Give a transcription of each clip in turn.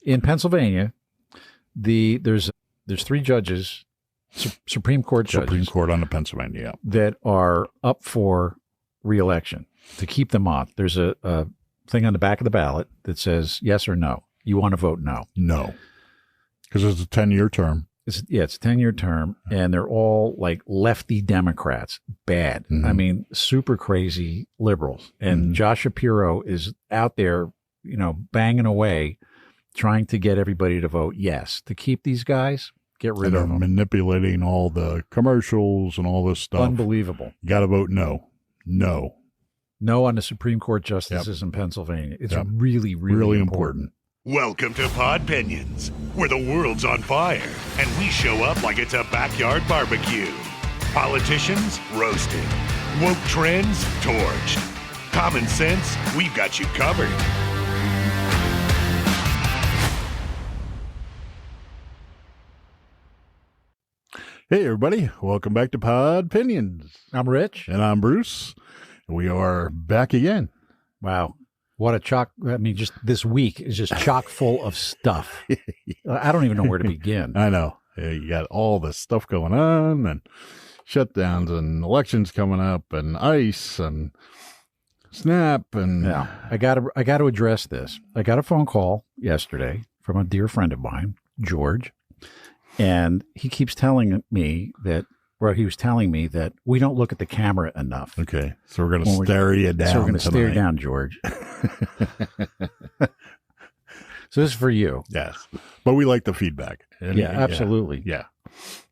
In Pennsylvania, there's 3 judges, Supreme Court judges. Supreme Court on the Pennsylvania, yeah. That are up for re-election. To keep them on, there's a thing on the back of the ballot that says yes or no. You want to vote no. No. Because it's a 10-year term. It's a 10-year term, and they're all like lefty Democrats. Bad. Mm-hmm. I mean, super crazy liberals. And Josh Shapiro is out there, banging away, trying to get everybody to vote yes. To keep these guys, get rid of them. Manipulating all the commercials and all this stuff. Unbelievable. You got to vote no. No. No on the Supreme Court justices in Pennsylvania. It's really, really important. Welcome to Podpinions, where the world's on fire and we show up like it's a backyard barbecue. Politicians roasted, woke trends torched. Common sense, we've got you covered. Hey, everybody. Welcome back to Podpinions. I'm Rich. And I'm Bruce. We are back again. Wow. What a just this week is just chock full of stuff. I don't even know where to begin. I know. You got all this stuff going on and shutdowns and elections coming up and ICE and SNAP. And yeah, I got to address this. I got a phone call yesterday from a dear friend of mine, George, and he keeps telling me that we don't look at the camera enough. Okay. So we're going to stare you down. So we're going to stare down, George. So this is for you. Yes. But we like the feedback. Yeah, absolutely. Yeah.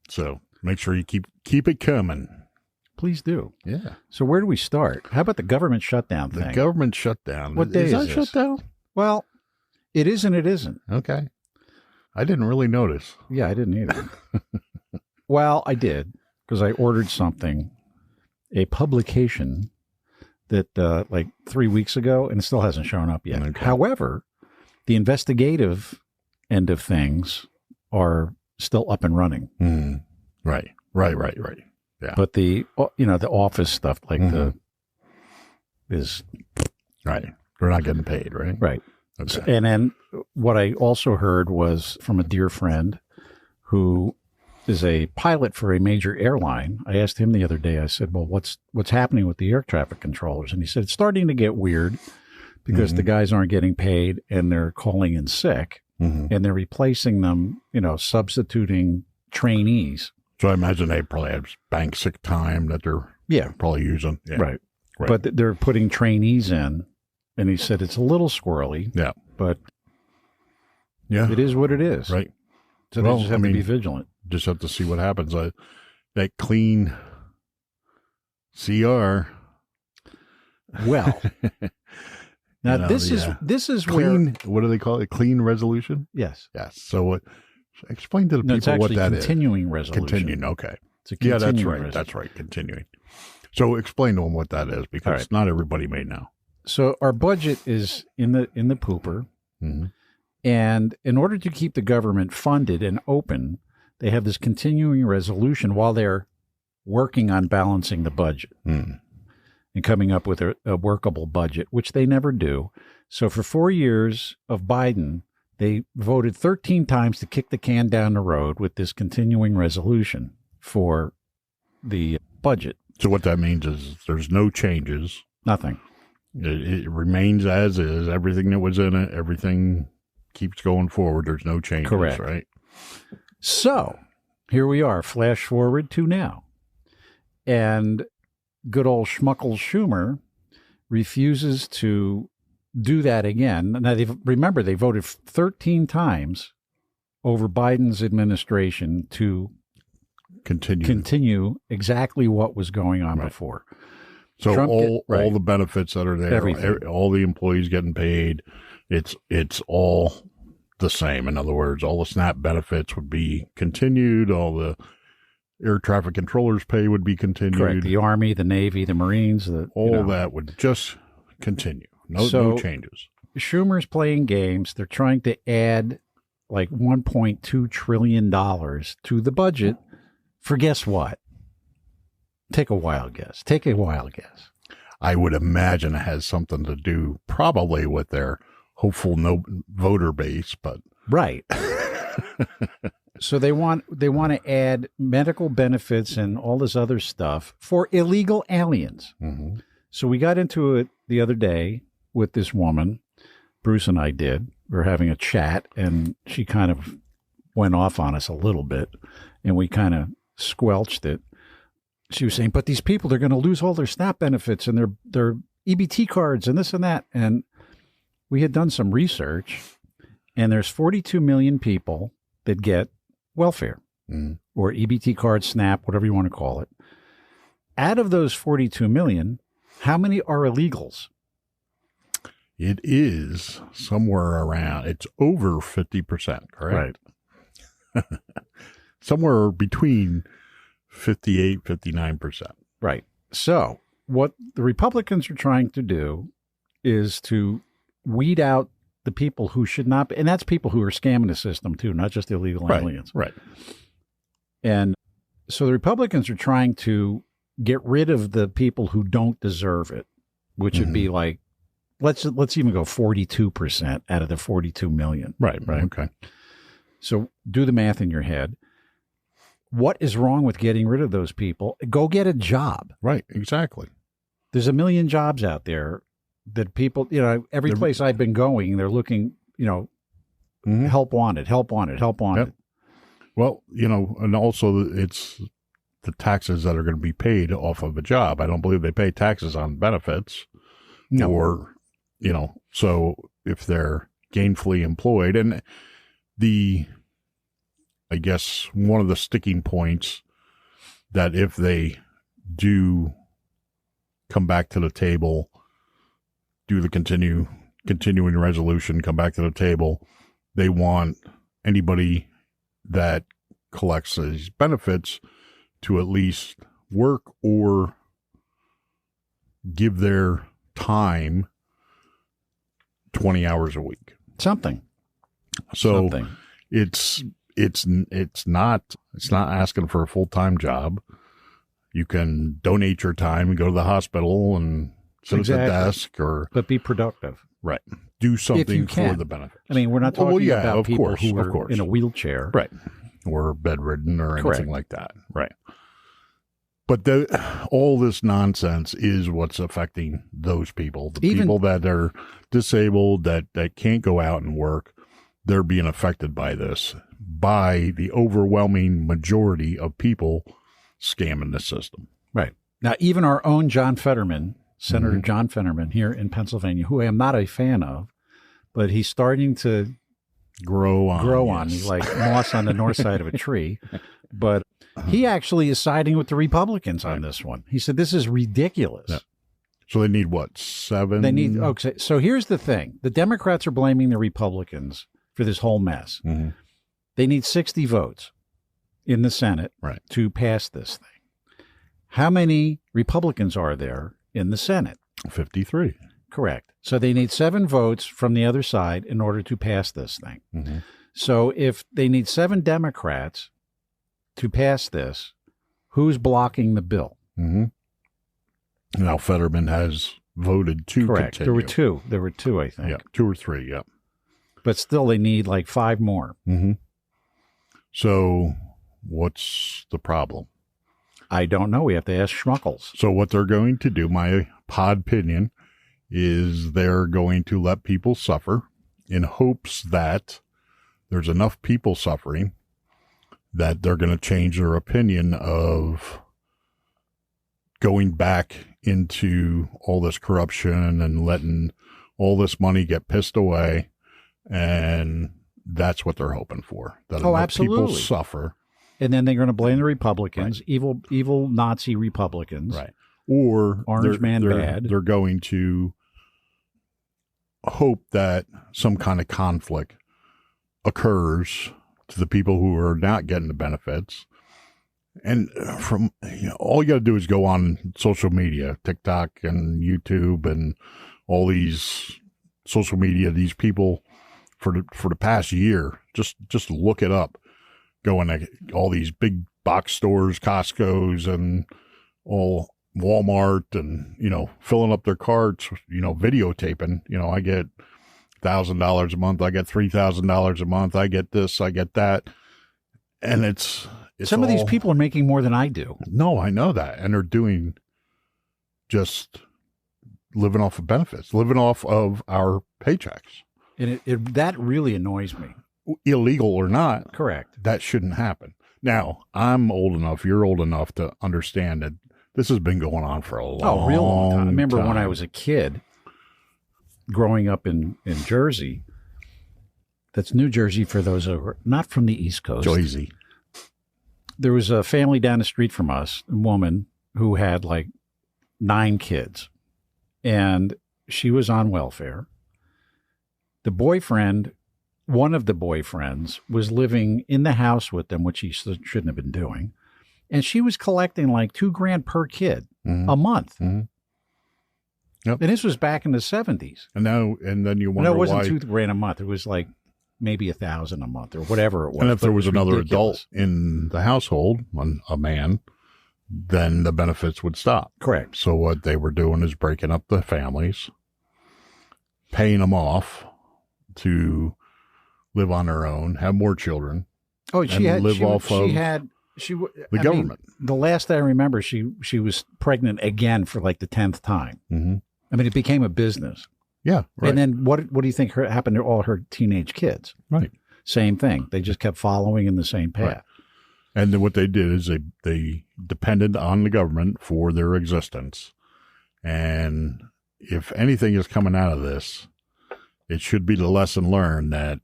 So make sure you keep it coming. Please do. Yeah. So where do we start? How about the government shutdown thing? The government shutdown. What day is that this? Shutdown? Well, it is and it isn't. Okay. I didn't really notice. Yeah, I didn't either. Well, I did. Because I ordered a publication that like 3 weeks ago, and it still hasn't shown up yet. Okay. However, the investigative end of things are still up and running. Mm. Right. Yeah. But the office stuff, like is right. They're not getting paid, right? Right. Okay. So, and then what I also heard was from a dear friend who is a pilot for a major airline. I asked him the other day, I said, well, what's happening with the air traffic controllers? And he said, it's starting to get weird because the guys aren't getting paid and they're calling in sick and they're replacing them, substituting trainees. So I imagine they probably have bank sick time that they're probably using. Yeah. Right. But they're putting trainees in. And he said, it's a little squirrely. Yeah. But it is what it is. Right. So they just have to be vigilant. Just have to see what happens. That clean CR. Well, now this is clean, where, what do they call it? Clean resolution? Yes. So explain to the people what that is. Continuing resolution. Continuing. Okay. It's a continuing that's right. resolution. That's right. Continuing. So explain to them what that is, because not everybody may know. So our budget is in the pooper. Mm-hmm. And in order to keep the government funded and open, they have this continuing resolution while they're working on balancing the budget and coming up with a workable budget, which they never do. So for 4 years of Biden, they voted 13 times to kick the can down the road with this continuing resolution for the budget. So what that means is there's no changes. Nothing. It remains as is. Everything that was in it, everything keeps going forward. There's no changes, correct, right? So here we are, flash forward to now. And good old Schmuckle Schumer refuses to do that again. Now, remember, they voted 13 times over Biden's administration to continue exactly what was going on before. So Trump all the benefits that are there, all the employees getting paid, it's all the same. In other words, all the SNAP benefits would be continued. All the air traffic controllers' pay would be continued. Correct. The Army, the Navy, the Marines, that would just continue. No changes. Schumer's playing games. They're trying to add like $1.2 trillion to the budget for guess what? Take a wild guess. I would imagine it has something to do probably with their hopeful no voter base, but Right. So they want to add medical benefits and all this other stuff for illegal aliens. Mm-hmm. So we got into it the other day with this woman. Bruce and I did. We were having a chat, and she kind of went off on us a little bit, and we kind of squelched it. She was saying, but these people, they're going to lose all their SNAP benefits and their EBT cards and this and that. And we had done some research, and there's 42 million people that get welfare or EBT card, SNAP, whatever you want to call it. Out of those 42 million, how many are illegals? It is somewhere around, it's over 50%, correct? Right. Somewhere between 58, 59%. Right. So what the Republicans are trying to do is to weed out the people who should not be, and that's people who are scamming the system too, not just illegal aliens. Right. And so the Republicans are trying to get rid of the people who don't deserve it, which would be like, let's even go 42% out of the 42 million. Right. Right. Okay. So do the math in your head. What is wrong with getting rid of those people? Go get a job. Right. Exactly. There's a million jobs out there that people, every place I've been going, they're looking, help wanted, help wanted, help wanted. Yep. Well, and also it's the taxes that are going to be paid off of a job. I don't believe they pay taxes on benefits. No. Or, so if they're gainfully employed, and I guess one of the sticking points that if they do come back to the table, do the continuing resolution, come back to the table, they want anybody that collects these benefits to at least work or give their time 20 hours a week. Something. So it's not asking for a full-time job. You can donate your time and go to the hospital and sit at the desk, but be productive. Right. Do something for the benefits. I mean, we're not talking about people who are in a wheelchair. Right. Or bedridden or anything like that. Right. But all this nonsense is what's affecting those people. The people that are disabled, that can't go out and work, they're being affected by this, by the overwhelming majority of people scamming the system. Right. Now, even our own John Fetterman, Senator John Fetterman here in Pennsylvania, who I am not a fan of, but he's starting to grow on. He's like moss on the north side of a tree. But he actually is siding with the Republicans on this one. He said, this is ridiculous. Yeah. So they need what, 7? They need, okay. So here's the thing. The Democrats are blaming the Republicans for this whole mess. Mm-hmm. They need 60 votes in the Senate to pass this thing. How many Republicans are there in the Senate? 53. Correct. So they need 7 votes from the other side in order to pass this thing. Mm-hmm. So if they need 7 Democrats to pass this, who's blocking the bill? Mm-hmm. Now Fetterman has voted to Correct. continue. There were two, I think. Yeah, 2 or 3, yeah. But still, they need like 5 more. Mm-hmm. So what's the problem? I don't know. We have to ask Schmuckles. So what they're going to do, my Podpinion, is they're going to let people suffer in hopes that there's enough people suffering that they're going to change their opinion of going back into all this corruption and letting all this money get pissed away. And that's what they're hoping for. That enough people suffer. And then they're going to blame the Republicans, evil Nazi Republicans. Right. Or Orange Man bad. They're going to hope that some kind of conflict occurs to the people who are not getting the benefits. And from all you got to do is go on social media, TikTok and YouTube and all these social media, these people for the past year, just look it up. Going to all these big box stores, Costco's and all Walmart and, filling up their carts, videotaping. I get $1,000 a month. I get $3,000 a month. I get this. I get that. And it's some of these people are making more than I do. No, I know that. And they're doing just living off of benefits, living off of our paychecks. And that really annoys me. Illegal or not. Correct. That shouldn't happen. Now, I'm old enough, you're old enough to understand that this has been going on for a real long time. I remember time. when I was a kid growing up in Jersey. That's New Jersey for those who are not from the East Coast. Jersey. There was a family down the street from us, a woman who had like 9 kids, and she was on welfare. The boyfriend, one of the boyfriends, was living in the house with them, which he shouldn't have been doing. And she was collecting like $2,000 per kid a month. Mm-hmm. Yep. And this was back in the 70s. And then you wonder why. No, it wasn't $2,000 a month. It was like maybe $1,000 a month or whatever it was. And if there was another ridiculous. adult in the household, a man, then the benefits would stop. Correct. So what they were doing is breaking up the families, paying them off to live on their own, have more children. Oh, the government. The last I remember, she was pregnant again for like the 10th time. Mm-hmm. I mean, it became a business. Yeah. Right. And then what do you think happened to all her teenage kids? Right. Same thing. They just kept following in the same path. Right. And then what they did is they depended on the government for their existence. And if anything is coming out of this, it should be the lesson learned that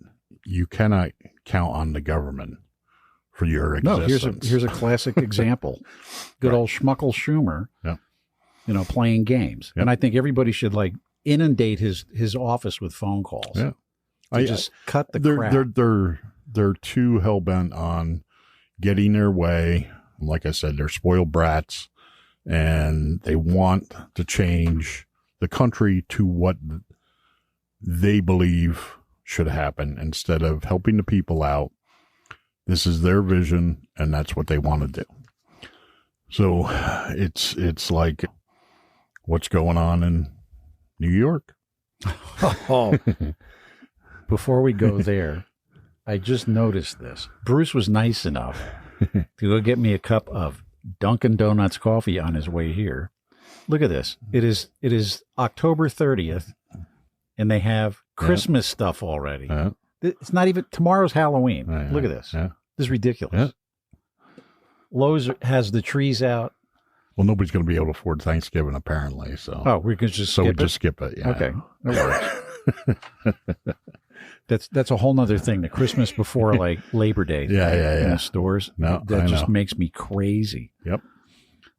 you cannot count on the government for your existence. No, here's a classic example. Good old Schmuckle Schumer, playing games. Yep. And I think everybody should like inundate his office with phone calls. Yeah. Just cut the crap. They're too hell-bent on getting their way. Like I said, they're spoiled brats, and they want to change the country to what they believe should happen instead of helping the people out. This is their vision, and that's what they want to do. So it's like what's going on in New York. Oh. Before we go there, I just noticed this. Bruce was nice enough to go get me a cup of Dunkin' Donuts coffee on his way here. Look at this. It is October 30th, and they have Christmas stuff already. It's not even tomorrow's Halloween. Look at this. This is ridiculous. Lowe's has the trees out. Well, nobody's going to be able to afford Thanksgiving, apparently. So we're going to just skip it. Yeah. Okay, that works. That's a whole nother thing. The Christmas before like Labor Day. In the stores. No, that just makes me crazy. Yep.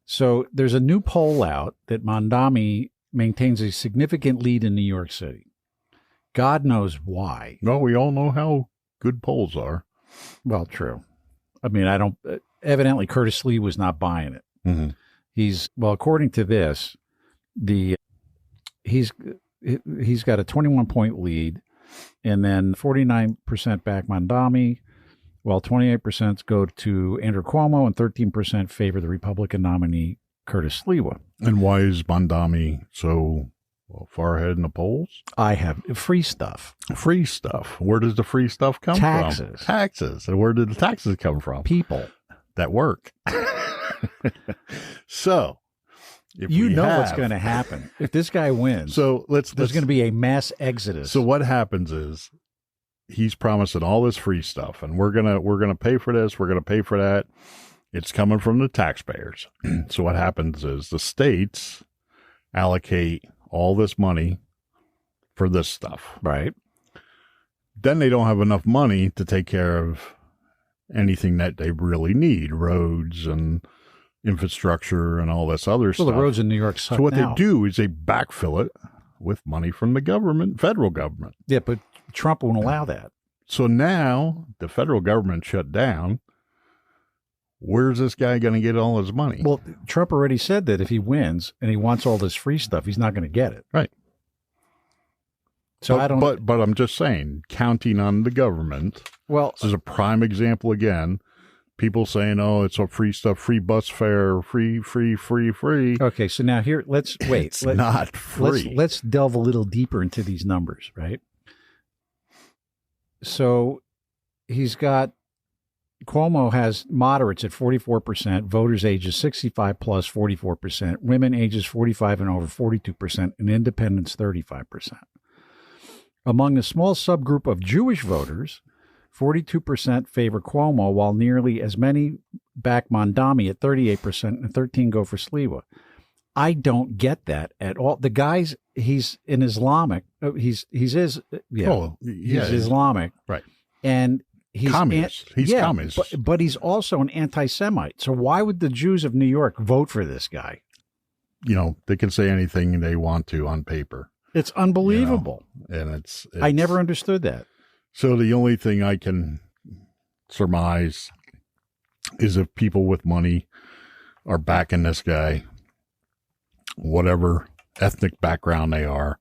So there's a new poll out that Mondami maintains a significant lead in New York City. God knows why. No, we all know how good polls are. Well, true. I mean, evidently Curtis Lee was not buying it. Mm-hmm. According to this, he's got a 21-point lead, and then 49% back Mondami, while 28% go to Andrew Cuomo and 13% favor the Republican nominee Curtis Sliwa. And why is Mondami so far ahead in the polls? I have free stuff. Free stuff. Where does the free stuff come from? Taxes. And where did the taxes come from? People that work. So, what's going to happen if this guy wins. So there's going to be a mass exodus. So what happens is he's promising all this free stuff, and we're gonna pay for this, we're gonna pay for that. It's coming from the taxpayers. So what happens is the states allocate all this money for this stuff. Right. Then they don't have enough money to take care of anything that they really need, roads and infrastructure and all this other stuff. Well, the roads in New York suck. So what they do is they backfill it with money from the government, federal government. Yeah, but Trump won't allow that. So now the federal government shut down. Where's this guy going to get all his money? Well, Trump already said that if he wins and he wants all this free stuff, he's not going to get it. Right. So But I'm just saying, counting on the government. Well, this is a prime example again. People saying, "Oh, it's all free stuff, free bus fare, free." Okay, so now here, let's wait. It's not free. Let's delve a little deeper into these numbers, right? so he's got Cuomo has moderates at 44%, voters ages 65 plus 44%, women ages 45 and over 42%, and independents 35%. Among a small subgroup of Jewish voters, 42% favor Cuomo, while nearly as many back Mondami at 38% and 13% go for Sliwa. I don't get that at all. The guy's he's an Islamic. He's Islamic, right? And he's communist. He's communist, but he's also an anti-Semite. So why would the Jews of New York vote for this guy? You know, they can say anything they want to on paper. It's unbelievable, and it's I never understood that. So the only thing I can surmise is if people with money are backing this guy, whatever ethnic background they are,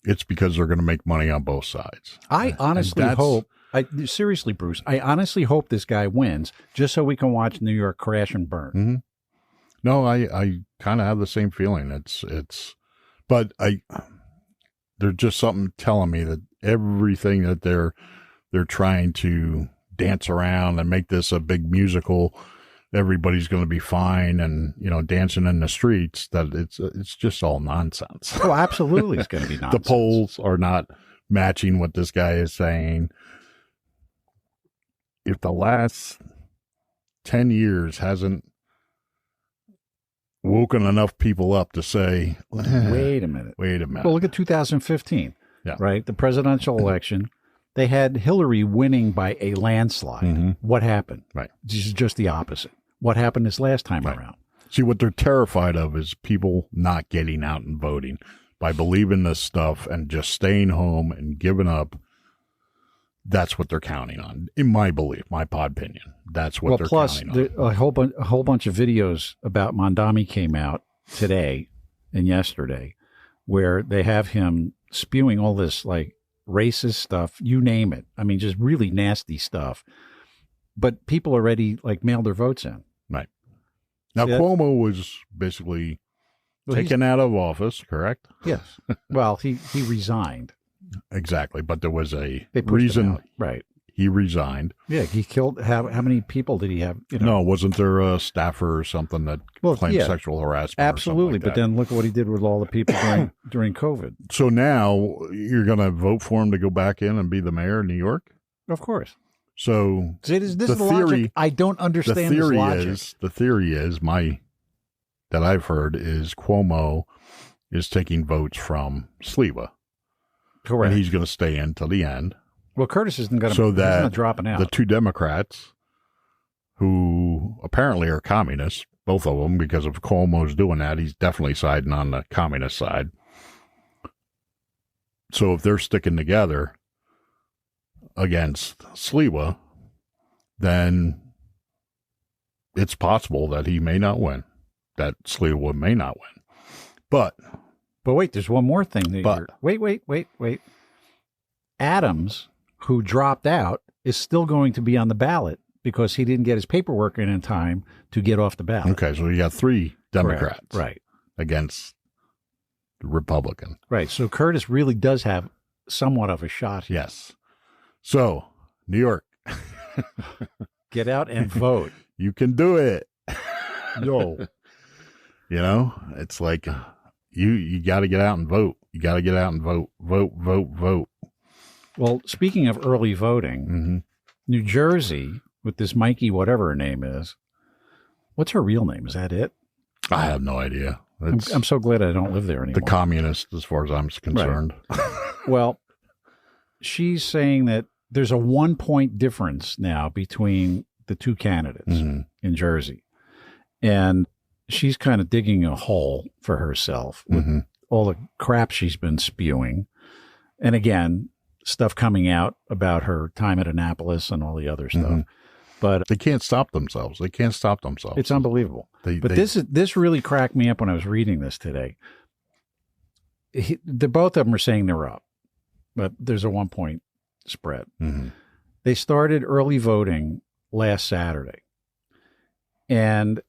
it's because they're going to make money on both sides. I honestly hope, seriously, Bruce, I honestly hope this guy wins just so we can watch New York crash and burn. Mm-hmm. No, I kind of have the same feeling. But there's just something telling me that everything that they're trying to dance around and make this a big musical, everybody's going to be fine and, dancing in the streets, that it's just all nonsense. Oh, absolutely. It's going to be nonsense. The polls are not matching what this guy is saying. If the last 10 years hasn't woken enough people up to say, wait a minute. Well, look at 2015, right? The presidential election. They had Hillary winning by a landslide. Mm-hmm. What happened? Right. This is just the opposite. What happened this last time around? See, what they're terrified of is people not getting out and voting by believing this stuff and just staying home and giving up. That's what they're counting on, in my belief, my Podpinion. That's what they're counting on. Plus, a whole bunch of videos about Mondami came out today and yesterday, where they have him spewing all this like racist stuff, you name it. I mean, just really nasty stuff. But people already like mailed their votes in. Right. Now, Cuomo was basically taken out of office, correct? Yes. Well, he resigned. Exactly, but there was a reason. Right. He resigned. Yeah, he killed. How many people did he have? No, wasn't there a staffer or something that claimed sexual harassment? Absolutely, but then look what he did with all the people during COVID. So now you're going to vote for him to go back in and be the mayor of New York? Of course. So this is the logic. I don't understand this logic. The theory is that I've heard is Cuomo is taking votes from Sliwa. Correct. And he's going to stay in till the end. Well, Curtis isn't going to dropping out. The two Democrats, who apparently are communists, both of them, because if Cuomo's doing that, he's definitely siding on the communist side. So if they're sticking together against Sliwa, then it's possible that he may not win, that Sliwa may not win. But wait, there's one more thing. Wait. Adams, who dropped out, is still going to be on the ballot because he didn't get his paperwork in time to get off the ballot. Okay, so you got three Democrats right against the Republican. Right, so Curtis really does have somewhat of a shot here. Yes. So, New York. Get out and vote. You can do it. No. It's like... You got to get out and vote. You got to get out and vote. Vote. Well, speaking of early voting, mm-hmm. New Jersey, with this Mikey, whatever her name is, what's her real name? Is that it? I have no idea. I'm so glad I don't live there anymore. The communist, as far as I'm concerned. Right. Well, she's saying that there's a 1-point difference now between the two candidates mm-hmm. in Jersey. And she's kind of digging a hole for herself with mm-hmm. all the crap she's been spewing. And again, stuff coming out about her time at Annapolis and all the other stuff. Mm-hmm. But they can't stop themselves. It's unbelievable. This really cracked me up when I was reading this today. Both of them are saying they're up, but there's a 1-point spread. Mm-hmm. They started early voting last Saturday. And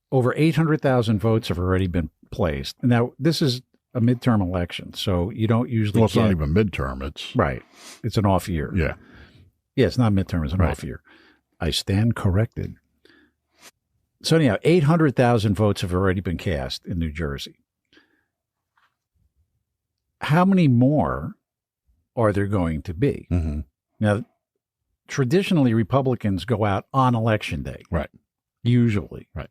over 800,000 votes have already been placed. Now, this is a midterm election, so you don't usually it's not even midterm. Right. It's an off year. Yeah. Yeah, it's not midterm, it's an off year. I stand corrected. So anyhow, 800,000 votes have already been cast in New Jersey. How many more are there going to be? Mm-hmm. Now, traditionally, Republicans go out on Election Day. Right. Usually. Right.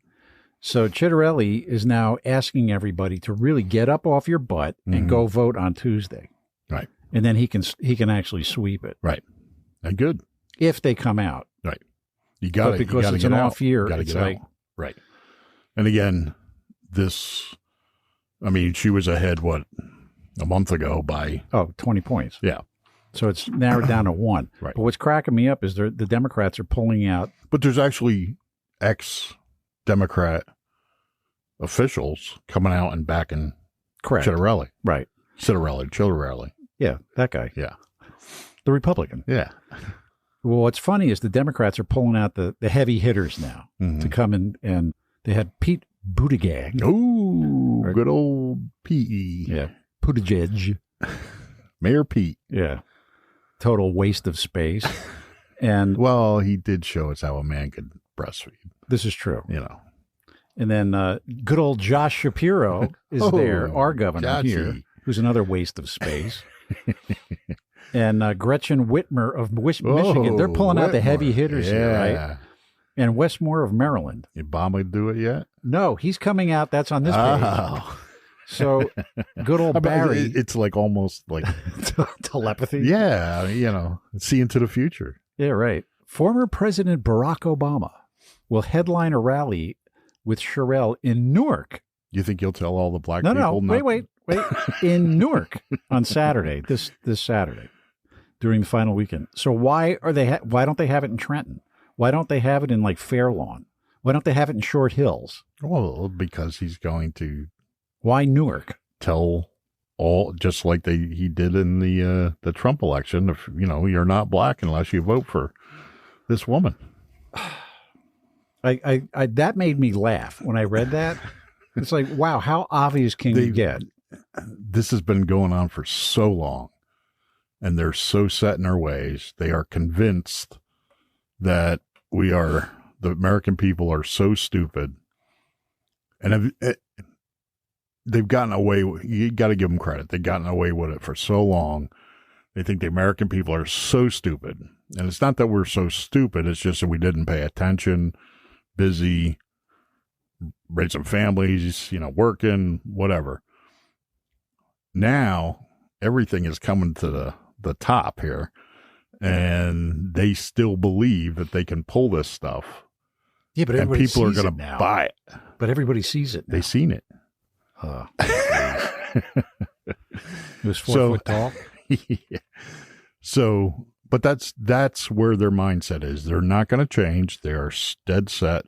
So Chitterelli is now asking everybody to really get up off your butt and go vote on Tuesday. Right. And then he can actually sweep it. Right. And good. If they come out. Right. You got it. Because it's an off year. It's like, right. And again, she was ahead, a month ago by 20 points. Yeah. So it's narrowed down to 1. Right. But what's cracking me up is the Democrats are pulling out. But there's actually ex-Democrat officials coming out and backing Chitterelli. Right. Chitterelli. Yeah, that guy. Yeah. The Republican. Yeah. Well, what's funny is the Democrats are pulling out the heavy hitters now to come in, and they had Pete Buttigieg. Oh, good old P.E. Yeah. Buttigieg. Mayor Pete. Yeah. Total waste of space. And well, he did show us how a man could breastfeed. This is true. You know. And then good old Josh Shapiro is there, our governor here, who's another waste of space. And Gretchen Whitmer of Michigan. They're pulling out the heavy hitters here, right? And Westmore of Maryland. Obama do it yet? No, he's coming out. That's on this page. So good old Barry. It's like almost like telepathy. Yeah, see into the future. Yeah, right. Former President Barack Obama will headline a rally with Sherrill in Newark. You think you'll tell all the black people? No, wait. In Newark on Saturday, this Saturday, during the final weekend. So why don't they have it in Trenton? Why don't they have it in like Fair Lawn? Why don't they have it in Short Hills? Well, because he's going to. Why Newark? Tell all, just like he did in the Trump election. If you're not black unless you vote for this woman. I that made me laugh when I read that. It's like, wow, how obvious can you get? This has been going on for so long, and they're so set in their ways. They are convinced that the American people are so stupid, and they've gotten away. You got to give them credit. They've gotten away with it for so long. They think the American people are so stupid, and it's not that we're so stupid. It's just that we didn't pay attention, busy, raising families, working, whatever. Now everything is coming to the top here, and they still believe that they can pull this stuff. Yeah, but and people are going to buy it. But everybody sees it now. They've seen it. It was 4 foot tall. Yeah. So, but that's where their mindset is. They're not going to change. They are dead set.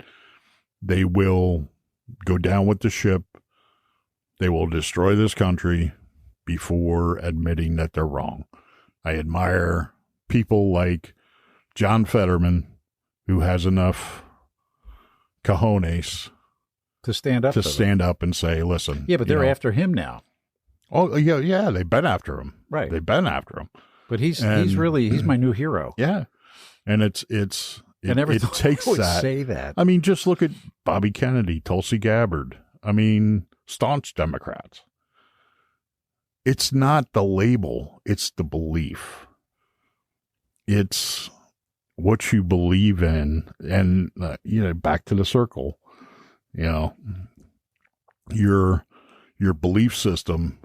They will go down with the ship. They will destroy this country before admitting that they're wrong. I admire people like John Fetterman, who has enough cojones to stand up and say, listen. Yeah, but they're after him now. Oh, yeah, they've been after him. Right. They've been after him. But he's my new hero. Yeah. And it takes that. Say that. I mean, just look at Bobby Kennedy, Tulsi Gabbard. I mean, staunch Democrats. It's not the label, it's the belief. It's what you believe in. And, back to the circle, your belief system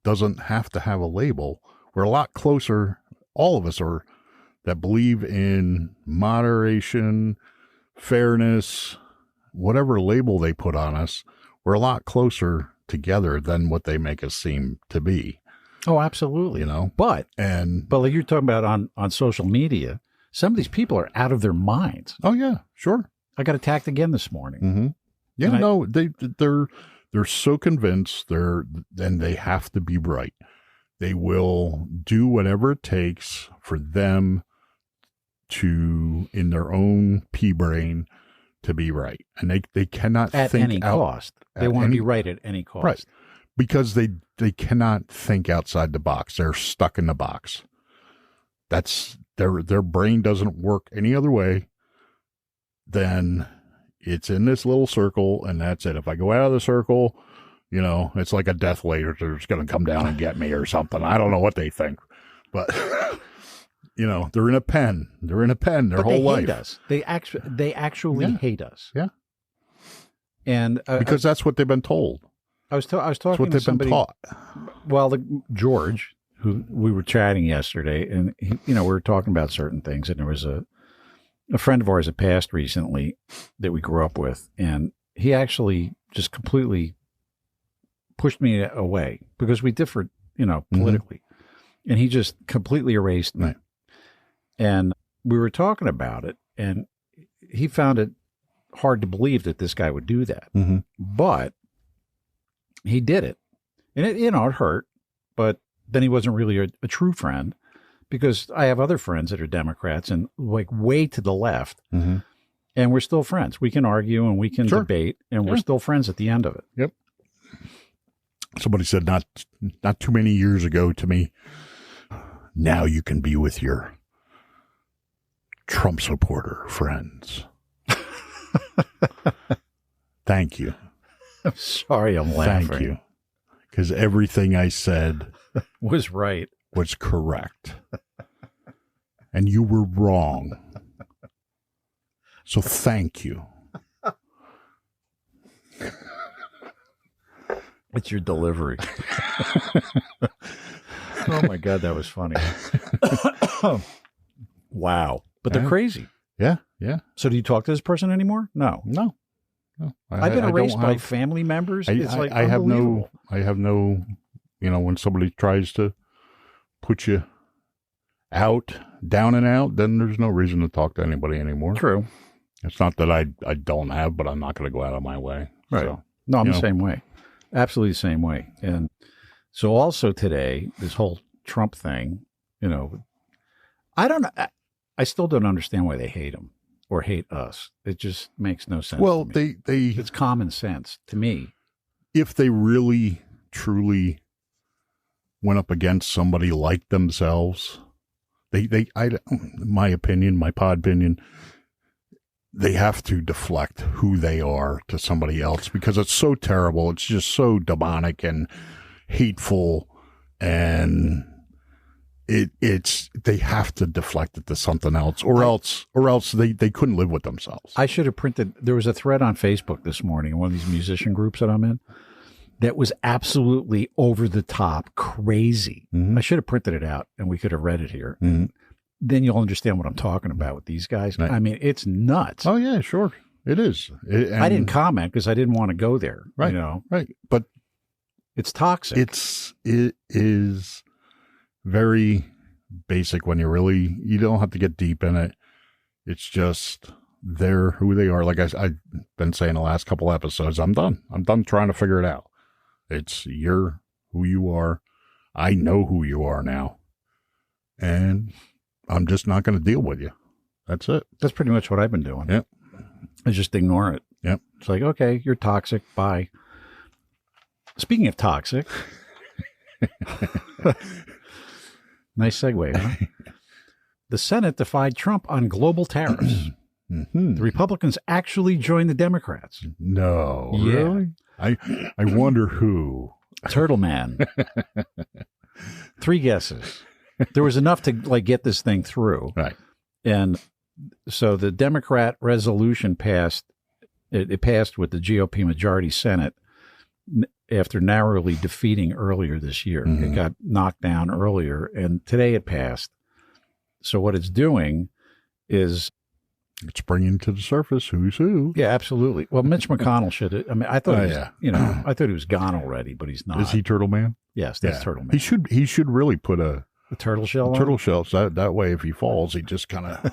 doesn't have to have a label. We're a lot closer, all of us are, that believe in moderation, fairness, whatever label they put on us. We're a lot closer together than what they make us seem to be. Oh, absolutely. But like you're talking about on social media, some of these people are out of their minds. Oh yeah, sure. I got attacked again this morning. Mm-hmm. Yeah, they're so convinced and they have to be right. They will do whatever it takes for them to, in their own pea brain, to be right. And they cannot at think any cost. They want to be right at any cost. Right. Because they cannot think outside the box. They're stuck in the box. That's their brain doesn't work any other way than it's in this little circle, and that's it. If I go out of the circle, it's like a death later. They're just going to come down and get me or something. I don't know what they think, but they're in a pen. They're in a pen their whole life. Hate us. They actually hate us. Yeah. And because that's what they've been told. I was talking that's what they've been taught. Well, George, who we were chatting yesterday, and we were talking about certain things, and there was a friend of ours that passed recently that we grew up with, and he actually just completely pushed me away because we differed, politically, and he just completely erased me. Right. And we were talking about it, and he found it hard to believe that this guy would do that, but he did it, and it hurt, but then he wasn't really a true friend, because I have other friends that are Democrats and like way to the left, and we're still friends. We can argue and we can debate, and we're still friends at the end of it. Yep. Somebody said not too many years ago to me, now you can be with your Trump supporter friends. Thank you. I'm sorry I'm laughing. Thank you. Because everything I said was right. Was correct. And you were wrong. So thank you. It's your delivery. Oh my God, that was funny. Wow. But they're crazy. Yeah, yeah. So do you talk to this person anymore? No. I've been erased by family members. It's like I have no, when somebody tries to put you out, down and out, then there's no reason to talk to anybody anymore. True. It's not that I don't have, but I'm not going to go out of my way. Right. So, no, I'm the same way. Absolutely the same way. And so also today, this whole Trump thing, I don't know. I still don't understand why they hate him or hate us. It just makes no sense. Well, to me. It's common sense to me. If they really, truly went up against somebody like themselves, in my opinion, my Podpinion, they have to deflect who they are to somebody else, because it's so terrible. It's just so demonic and hateful, and they have to deflect it to something else, or else they couldn't live with themselves. I should have printed. There was a thread on Facebook this morning in one of these musician groups that I'm in that was absolutely over the top crazy. I should have printed it out and we could have read it here. Then you'll understand what I'm talking about with these guys. Right. I mean, it's nuts. Oh yeah, sure. It is. I didn't comment because I didn't want to go there. Right. Right. But it's toxic. It is very basic when you don't have to get deep in it. It's just they're who they are. Like I've been saying the last couple episodes, I'm done. I'm done trying to figure it out. You're who you are. I know who you are now. And I'm just not going to deal with you. That's it. That's pretty much what I've been doing. Yep. I just ignore it. Yep. It's like, okay, you're toxic. Bye. Speaking of toxic. Nice segue, huh? The Senate defied Trump on global tariffs. The Republicans actually joined the Democrats. No. Yeah. Really? I wonder who. Turtle Man. 3 guesses. There was enough to get this thing through. Right. And so the Democrat resolution passed. It passed with the GOP majority Senate after narrowly defeating earlier this year. It got knocked down earlier, and today it passed. So what it's doing is it's bringing to the surface who's who. Yeah, absolutely. Well, Mitch McConnell should. I mean, I thought I thought he was gone already, but he's not. Is he Turtle Man? Yes, that's Turtle Man. He should really put a turtle shell. Turtle shells. That way, if he falls, he just kind of.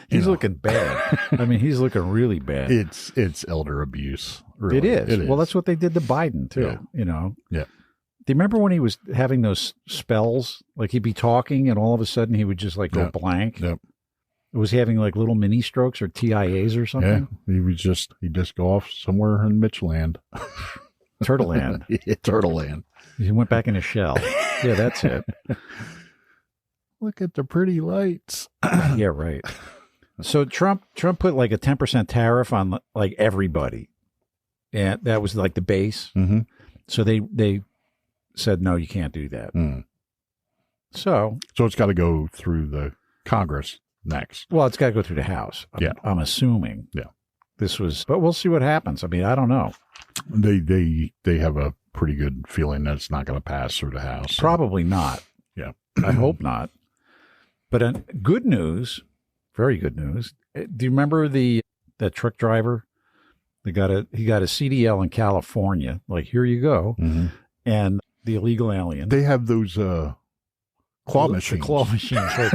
He's looking bad. I mean, he's looking really bad. It's elder abuse. Really. It is. Well, that's what they did to Biden too. Yeah. Yeah. Do you remember when he was having those spells? Like he'd be talking, and all of a sudden he would just go blank. Yep. Was he having little mini strokes or TIAs or something? Yeah. He'd just go off somewhere in Mitchland. Turtle Land. Turtle Land. He went back in his shell. Yeah, that's it. look at the pretty lights. Yeah, right. So Trump put like a 10% tariff on like everybody. And that was like the base. Mm-hmm. So they said, no, you can't do that. Mm. So it's got to go through the Congress next. Well, it's got to go through the House. I'm assuming. Yeah. But we'll see what happens. I mean, I don't know. They have a pretty good feeling that it's not going to pass through the House. Probably not. Yeah. I hope not. But good news, very good news. Do you remember that truck driver? He got a CDL in California. Like, here you go. Mm-hmm. And the illegal alien. They have those claw machines. The claw machines. Right?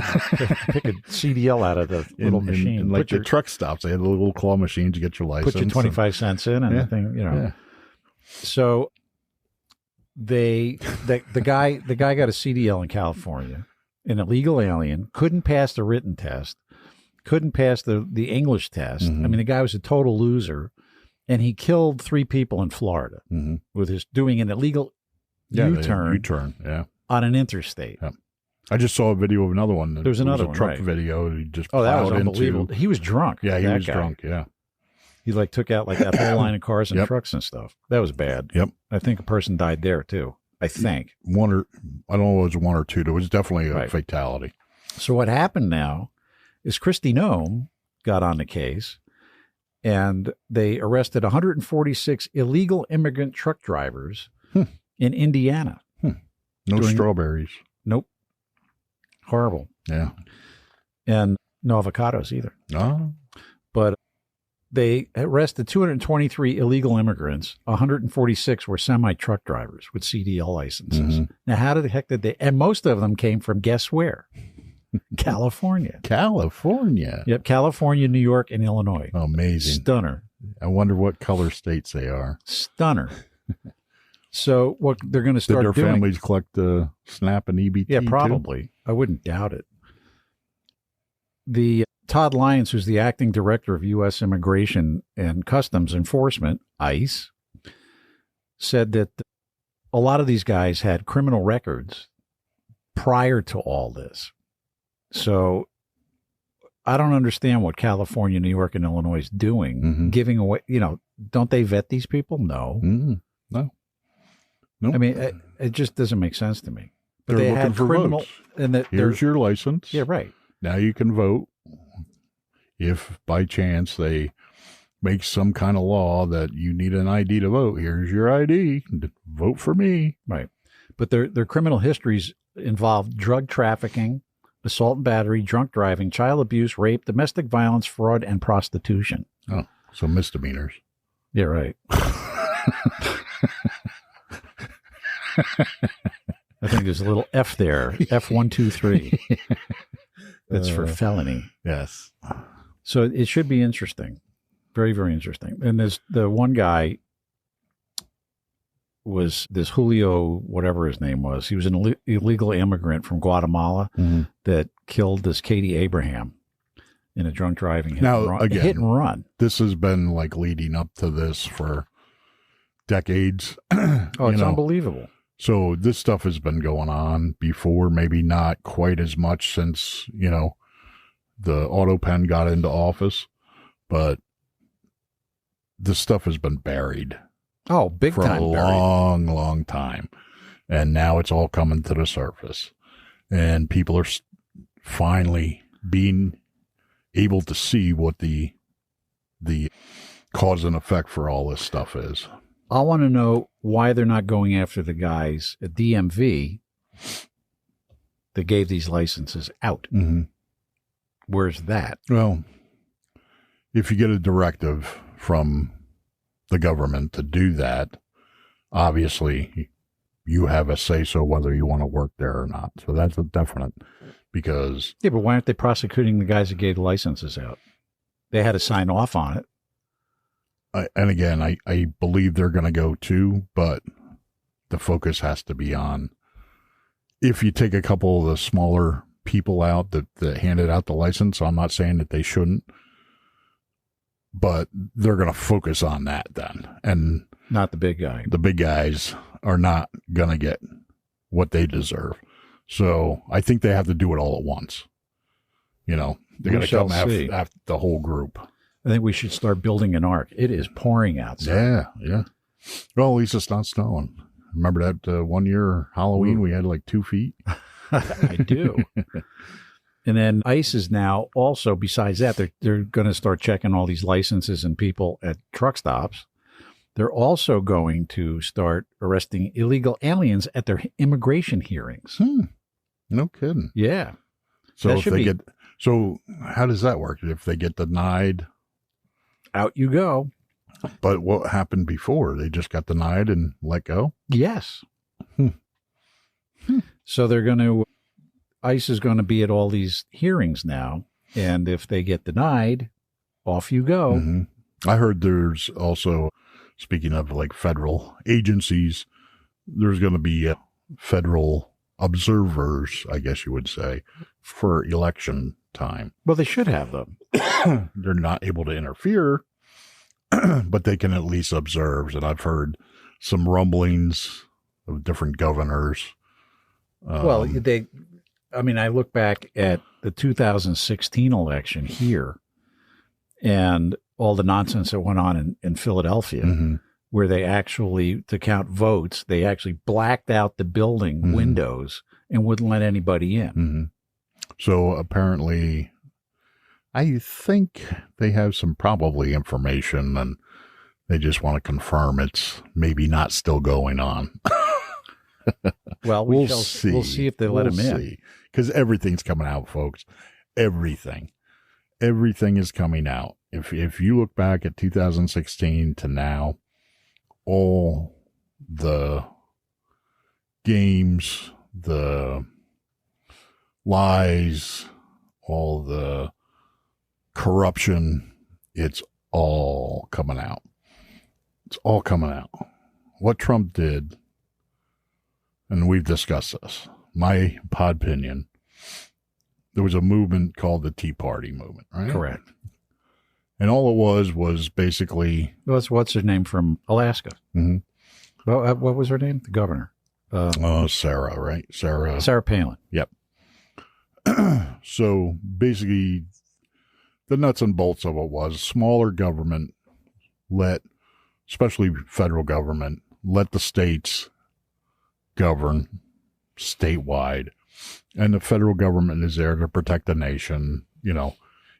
Pick a CDL out of the little machine. And like the truck stops, they had the little claw machine to get your license. Put your 25 cents in and the thing, Yeah. So the guy got a CDL in California, an illegal alien, couldn't pass the written test, couldn't pass the English test. Mm-hmm. I mean, the guy was a total loser, and he killed 3 people in Florida mm-hmm. with his doing an illegal U-turn on an interstate. Yeah. I just saw a video of another one. There was another one, truck video. He just that was plowed unbelievable. He was drunk. Yeah, he was drunk. Yeah. He like took out like that whole line of cars and trucks and stuff. That was bad. Yep. I think a person died there too. I think I don't know if it was 1 or 2. There was definitely a fatality. So what happened now is Kristi Noem got on the case, and they arrested 146 illegal immigrant truck drivers in Indiana. No strawberries. Nope. Horrible. Yeah. And no avocados either. Oh. But they arrested 223 illegal immigrants. 146 were semi-truck drivers with CDL licenses. Mm-hmm. Now, how the heck did they? And most of them came from, guess where? California. California. Yep, California, New York, and Illinois. Amazing. Stunner. I wonder what color states they are. Stunner. So what they're going to start doing. Did their families collect SNAP and EBT? Yeah, probably. Too? I wouldn't doubt it. The Todd Lyons, who's the acting director of U.S. Immigration and Customs Enforcement, ICE, said that a lot of these guys had criminal records prior to all this. So I don't understand what California, New York, and Illinois is doing, giving away, don't they vet these people? No. Mm-hmm. No. I mean, it just doesn't make sense to me. But they had criminal votes. And here's your license. Yeah, right. Now you can vote. If by chance they make some kind of law that you need an ID to vote, here's your ID. Vote for me. Right. But their criminal histories involve drug trafficking, assault and battery, drunk driving, child abuse, rape, domestic violence, fraud, and prostitution. Oh, so misdemeanors. Yeah, right. I think there's a little F there. F123. That's for felony. Yes. So it should be interesting. Very, very interesting. And there's the one guy was this Julio, whatever his name was. He was an illegal immigrant from Guatemala that killed this Katie Abraham in a drunk driving hit and run. This has been like leading up to this for decades. It's unbelievable. So this stuff has been going on before, maybe not quite as much since, the auto pen got into office, but this stuff has been buried. Oh, big for time. For a long, long time. And now it's all coming to the surface. And people are finally being able to see what the cause and effect for all this stuff is. I want to know why they're not going after the guys at DMV that gave these licenses out. Mm-hmm. Where's that? Well, if you get a directive from the government to do that, obviously you have a say-so whether you want to work there or not. So that's a definite, because... Yeah, but why aren't they prosecuting the guys that gave the licenses out? They had to sign off on it. And again, I believe they're going to go too, but the focus has to be on, if you take a couple of the smaller people out that handed out the license, I'm not saying that they shouldn't, but they're going to focus on that then. And not the big guy. The big guys are not going to get what they deserve. So I think they have to do it all at once. You know, they got to come have the whole group. I think we should start building an ark. It is pouring outside. Yeah. Well, at least it's not snowing. Remember that 1 year Halloween we had like 2 feet? I do. And then ICE is now also, besides that, they're going to start checking all these licenses and people at truck stops. They're also going to start arresting illegal aliens at their immigration hearings. No kidding. Yeah. So so how does that work? If they get denied, out you go. But what happened before? They just got denied and let go? Yes. So ICE is going to be at all these hearings now. And if they get denied, off you go. Mm-hmm. I heard there's also, speaking of like federal agencies, there's going to be federal observers, I guess you would say, for election time. Well, they should have them. They're not able to interfere, but they can at least observe. And I've heard some rumblings of different governors. Well, I look back at the 2016 election here and all the nonsense that went on in Philadelphia, where they actually, to count votes, they actually blacked out the building windows and wouldn't let anybody in. So apparently, I think they have some probably information and they just want to confirm it's maybe not still going on. Well, we'll see. We'll see if they let them in. Because everything's coming out, folks. Everything is coming out. If you look back at 2016 to now, all the games, the lies, all the corruption, it's all coming out. It's all coming out. What Trump did, and we've discussed this, my Podpinion, there was a movement called the Tea Party movement, right? Correct. And all it was basically... What's her name from Alaska? Well, what was her name? The governor. Sarah, right? Sarah Palin. Yep. So basically, the nuts and bolts of it was smaller government especially federal government, let the states govern statewide. And the federal government is there to protect the nation,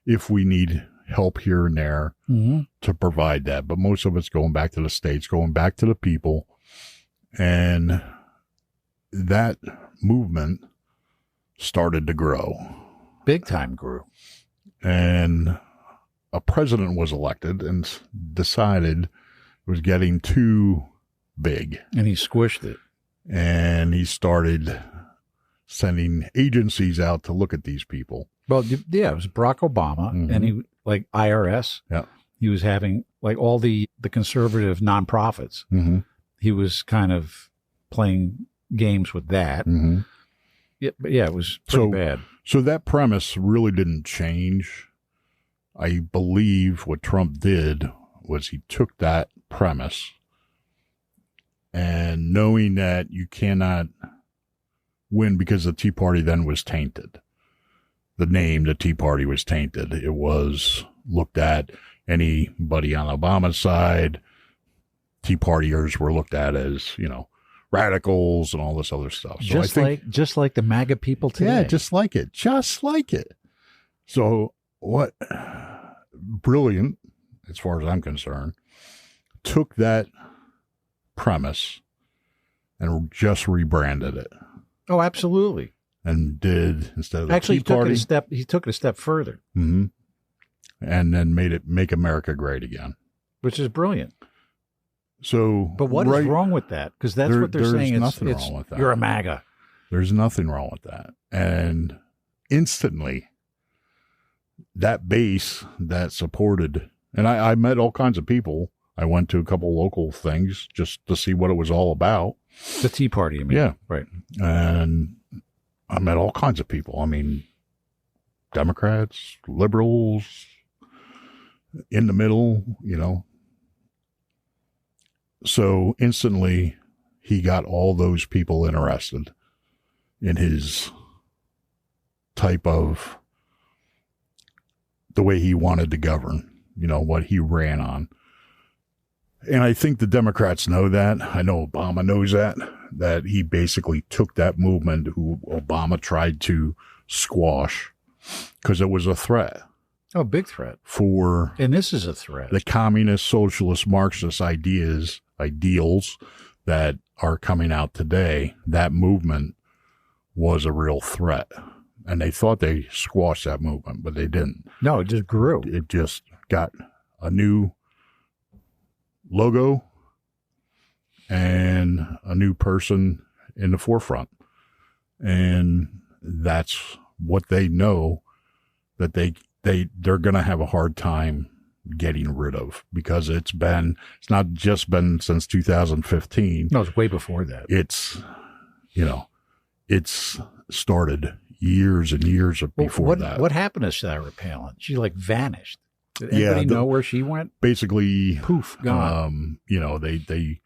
if we need help here and there to provide that. But most of it's going back to the states, going back to the people. And that movement started to grow. Big time grew. And a president was elected and decided it was getting too big. And he squished it. And he started sending agencies out to look at these people. Well, yeah, it was Barack Obama, and he, like IRS. Yeah. He was having, like, all the conservative nonprofits. He was kind of playing games with that. Yeah, it was pretty bad. So that premise really didn't change. I believe what Trump did was he took that premise and knowing that you cannot win because the Tea Party then was tainted. The name, the Tea Party, was tainted. It was looked at, anybody on Obama's side, Tea Partiers were looked at as, radicals and all this other stuff. So just like the MAGA people today. Yeah, just like it. So what brilliant, as far as I'm concerned, took that premise and just rebranded it. Oh, absolutely. And did, instead of the Tea Party, he took it a step further. And then made it Make America Great Again. Which is brilliant. So, but what is wrong with that? Because that's what they're saying. Nothing wrong with that. You're a MAGA. There's nothing wrong with that. And instantly, that base that supported, and I met all kinds of people. I went to a couple local things just to see what it was all about. The Tea Party, you mean? Yeah. Right. And I met all kinds of people. I mean, Democrats, liberals, in the middle, So instantly, he got all those people interested in his type of the way he wanted to govern, what he ran on. And I think the Democrats know that. I know Obama knows that he basically took that movement who Obama tried to squash because it was a threat. Oh, big threat. And this is a threat. The communist, socialist, Marxist ideals that are coming out today. That movement was a real threat. And they thought they squashed that movement, but they didn't. No, it just grew. It just got a new logo and a new person in the forefront. And that's what they know that they're going to have a hard time getting rid of, because it's not just been since 2015. No, it's way before that. It's started years and years before that. What happened to Sarah Palin? She vanished. Did anybody know where she went? Basically, poof, gone. They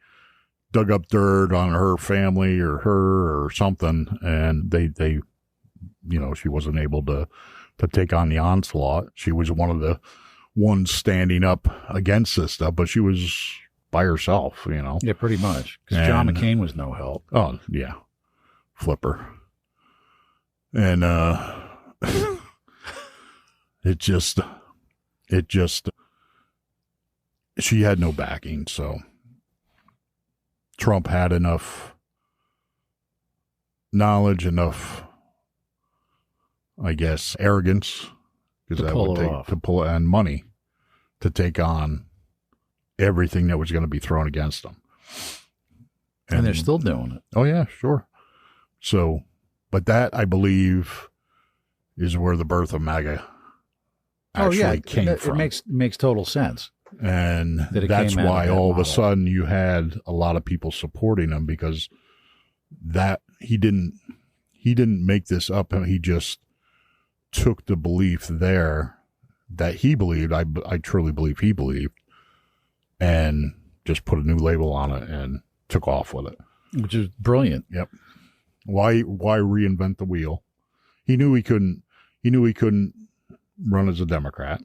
dug up dirt on her family or her or something, and they she wasn't able to take on the onslaught. She was one of the ones standing up against this stuff, but she was by herself, Yeah, pretty much. Because John McCain was no help. Oh, yeah. Flipper. And it just she had no backing, so Trump had enough knowledge, enough, I guess, arrogance, because that would take to pull and money to take on everything that was going to be thrown against them. And they're still doing it. Oh yeah, sure. So, but that, I believe, is where the birth of MAGA actually came from. It makes total sense. And that's why all of a sudden you had a lot of people supporting him, because that he didn't make this up. He just took the belief there that he believed. I truly believe he believed, and just put a new label on it and took off with it, which is brilliant. Yep. Why reinvent the wheel? He knew he couldn't run as a Democrat.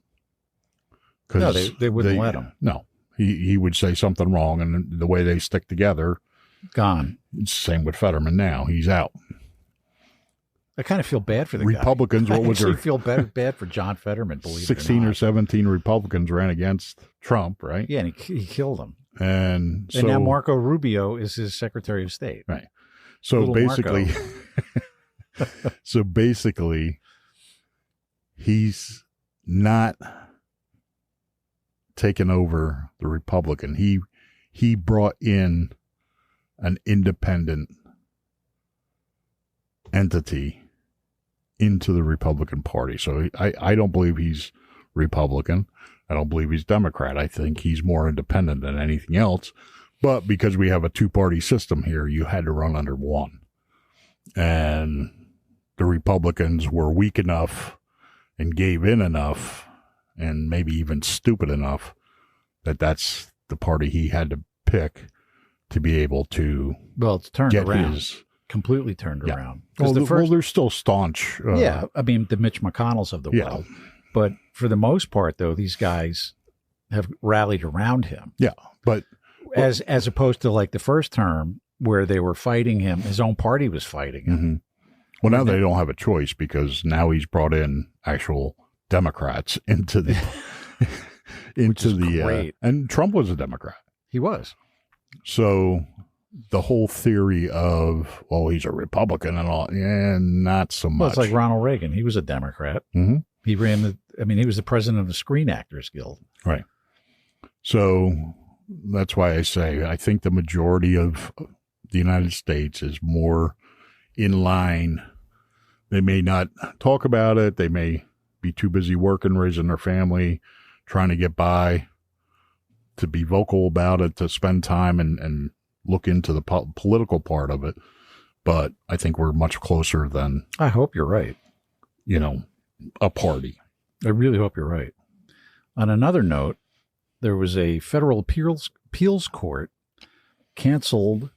No, they wouldn't let him. No, he would say something wrong, and the way they stick together, gone. It's the same with Fetterman now. He's out. I kind of feel bad for the Republicans. guy. What was I feel bad for John Fetterman. Believe 16 or 17 Republicans ran against Trump, right? Yeah, and he killed him. And now Marco Rubio is his Secretary of State. Right. So basically, he's not taken over the Republican. He brought in an independent entity into the Republican Party. So I don't believe he's Republican. I don't believe he's Democrat. I think he's more independent than anything else. But because we have a two-party system here, you had to run under one. And the Republicans were weak enough and gave in enough, and maybe even stupid enough, that's the party he had to pick to be able to it's turned around. Completely turned around. Well, they're still staunch. I mean, the Mitch McConnells of the world. But for the most part, though, these guys have rallied around him. Yeah, but as opposed to like the first term where they were fighting him, his own party was fighting him. Mm-hmm. Well, now they don't have a choice, because now he's brought in actual Democrats into the great. And Trump was a Democrat. He was. So the whole theory of, he's a Republican and all, not so much. Well, it's like Ronald Reagan. He was a Democrat. Mm-hmm. He he was the president of the Screen Actors Guild. Right. So that's why I say I think the majority of the United States is more in line. They may not talk about it. They may be too busy working, raising their family, trying to get by, to be vocal about it, to spend time and look into the political part of it. But I think we're much closer than... I hope you're right. A party. I really hope you're right. On another note, there was a federal appeals court canceled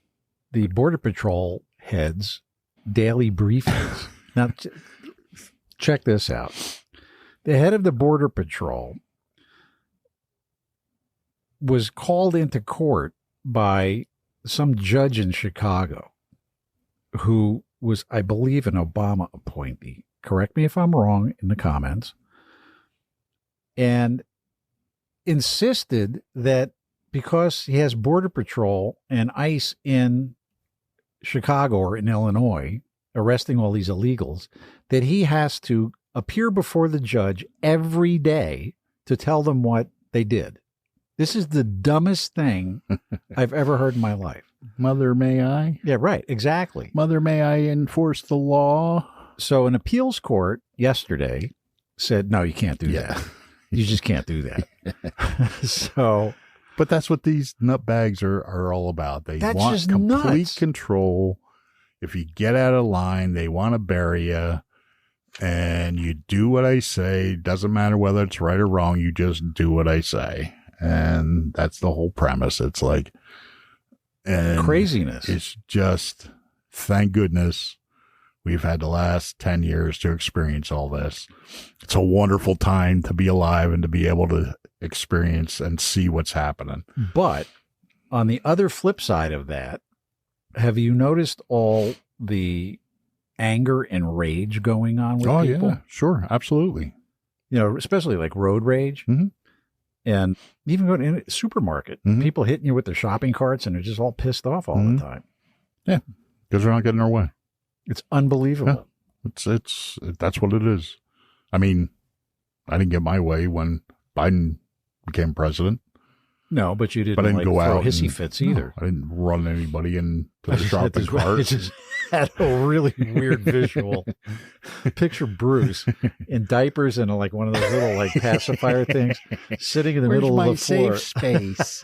the Border Patrol heads daily briefings. Now, check this out. The head of the Border Patrol was called into court by some judge in Chicago who was, I believe, an Obama appointee. Correct me if I'm wrong in the comments. And insisted that because he has Border Patrol and ICE in Chicago or in Illinois arresting all these illegals, that he has to appear before the judge every day to tell them what they did. This is the dumbest thing I've ever heard in my life. Mother, may I? Yeah, right. Exactly. Mother, may I enforce the law? So an appeals court yesterday said, no, you can't do that. You just can't do that. But that's what these nutbags are all about. They want complete nuts. Control. If you get out of line, they want to bury you. And you do what I say. Doesn't matter whether it's right or wrong. You just do what I say. And that's the whole premise. It's like craziness. It's just, thank goodness we've had the last 10 years to experience all this. It's a wonderful time to be alive and to be able to experience and see what's happening. But on the other flip side of that, have you noticed all the anger and rage going on with people? Yeah, sure. Absolutely. You know, especially like road rage. Mm-hmm. And even going in a supermarket, people hitting you with their shopping carts and they're just all pissed off all the time. Yeah, because they're not getting their way. It's unbelievable. Yeah. That's what it is. I mean, I didn't get my way when Biden became president. No, but you didn't, go throw out hissy fits either. I didn't run anybody into the shopping cart. I just had a really weird visual. Picture Bruce in diapers and like one of those little like pacifier things sitting in the middle of the floor. Safe space?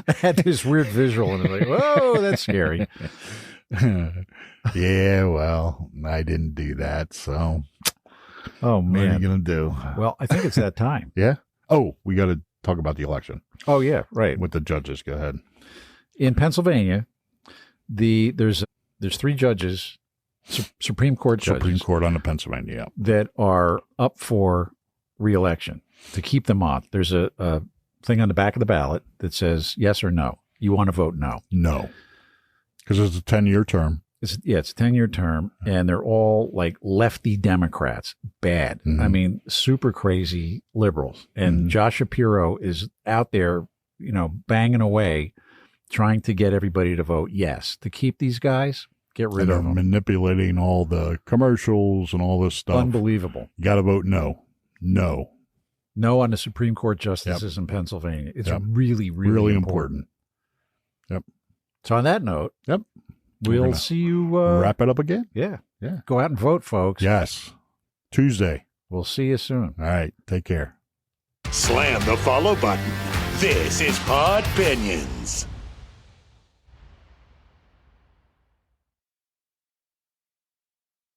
I had this weird visual and I'm like, whoa, that's scary. Yeah, well, I didn't do that, so... Oh, man. What are you going to do? Well, I think it's that time. Yeah? Oh, we got to talk about the election. Oh, yeah, right. With the judges. Go ahead. In Pennsylvania, there's 3 judges, Supreme Court judges. Supreme Court on the Pennsylvania. That are up for re-election to keep them on. There's a thing on the back of the ballot that says yes or no. You want to vote no. No. Because it's a 10-year term. It's a 10-year term, and they're all like lefty Democrats, bad. Mm-hmm. I mean, super crazy liberals. And Josh Shapiro is out there, you know, banging away, trying to get everybody to vote yes, to keep these guys, get rid of them. Manipulating all the commercials and all this stuff. Unbelievable. You got to vote no. No. No on the Supreme Court justices in Pennsylvania. It's really, really important. Yep. So on that note, we'll see you. Wrap it up again? Yeah. Yeah. Go out and vote, folks. Yes. Tuesday. We'll see you soon. All right. Take care. Slam the follow button. This is Podpinions.